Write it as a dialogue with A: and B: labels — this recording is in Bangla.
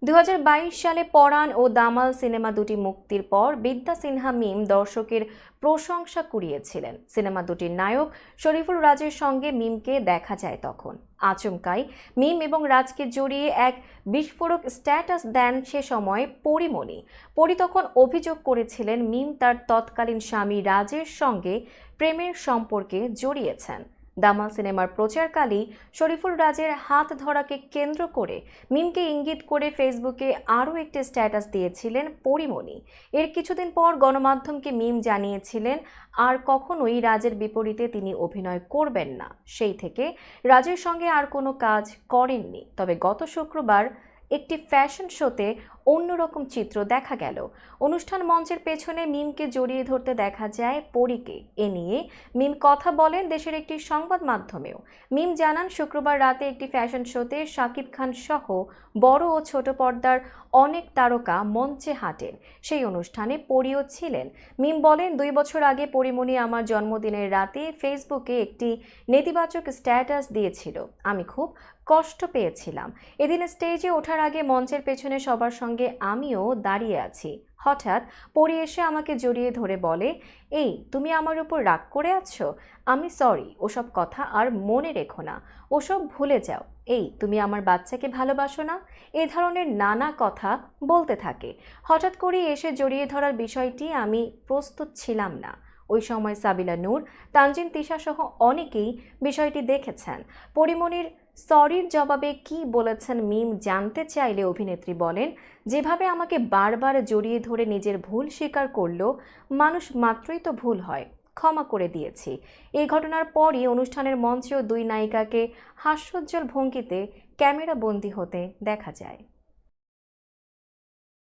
A: 2022 সালে পরাণ ও দামাল সিনেমা দুটি মুক্তির পর বিদ্যা সিনহা মিম দর্শকের প্রশংসা কুড়িয়েছিলেন। সিনেমা দুটির নায়ক শরীফুল রাজের সঙ্গে মিমকে দেখা যায় তখন। আচমকাই মিম এবং রাজকে জড়িয়ে এক বিস্ফোরক স্ট্যাটাস দেন সে সময় পরীমণি। পরী তখন অভিযোগ করেছিলেন মিম তার তৎকালীন স্বামী রাজের সঙ্গে প্রেমের সম্পর্কে জড়িয়েছেন। দামাল সিনেমার প্রচারকালেই শরীফুল রাজের হাত ধরাকে কেন্দ্র করে মিমকে ইঙ্গিত করে ফেসবুকে আরও একটি স্ট্যাটাস দিয়েছিলেন পরীমণি। এর কিছুদিন পর গণমাধ্যমকে মিম জানিয়েছিলেন আর কখনোই রাজের বিপরীতে তিনি অভিনয় করবেন না। সেই থেকে রাজের সঙ্গে আর কোনো কাজ করেননি। তবে গত শুক্রবার একটি ফ্যাশন শোতে অন্যরকম চিত্র দেখা গেল। অনুষ্ঠান মঞ্চের পেছনে মিমকে জড়িয়ে ধরতে দেখা যায় পরীকে। এ নিয়ে মিম কথা বলেন দেশের একটি সংবাদ মাধ্যমেও। মিম জানান, শুক্রবার রাতে একটি ফ্যাশন শোতে শাকিব খান সহ বড় ও ছোট পর্দার অনেক তারকা মঞ্চে হাঁটেন। সেই অনুষ্ঠানে পরীও ছিলেন। মিম বলেন, 2 বছর আগে পরীমণি আমার জন্মদিনের রাতে ফেসবুকে একটি নেতিবাচক স্ট্যাটাস দিয়েছিল। আমি খুব কষ্ট পেয়েছিলাম। এদিন স্টেজে ওঠার আগে মঞ্চের পেছনে সবার সঙ্গে আমিও দাঁড়িয়ে আছি। হঠাৎ পরী এসে আমাকে জড়িয়ে ধরে বলে, এই তুমি আমার উপর রাগ করে আছো? আমি সরি, ওসব কথা আর মনে রেখো না, ওসব ভুলে যাও। এই তুমি আমার বাচ্চাকে ভালোবাসো না? এ ধরনের নানা কথা বলতে থাকে। হঠাৎ করে এসে জড়িয়ে ধরার বিষয়টি আমি প্রস্তুত ছিলাম না। ওই সময় সাবিলা নূর, তানজিন তিশা সহ অনেকেই বিষয়টি দেখেছেন। পরীমণির সরির জবাবে কি বলেছেন মিম জানতে চাইলে অভিনেত্রী বলেন, যেভাবে আমাকে বারবার জড়িয়ে ধরে নিজের ভুল স্বীকার করলো, মানুষ মাত্রই তো ভুল হয়, ক্ষমা করে দিয়েছি। এই ঘটনার পরই অনুষ্ঠানের মঞ্চেও 2 নায়িকাকে হাস্যোজ্জ্বল ভঙ্গিতে ক্যামেরা বন্দী হতে দেখা যায়।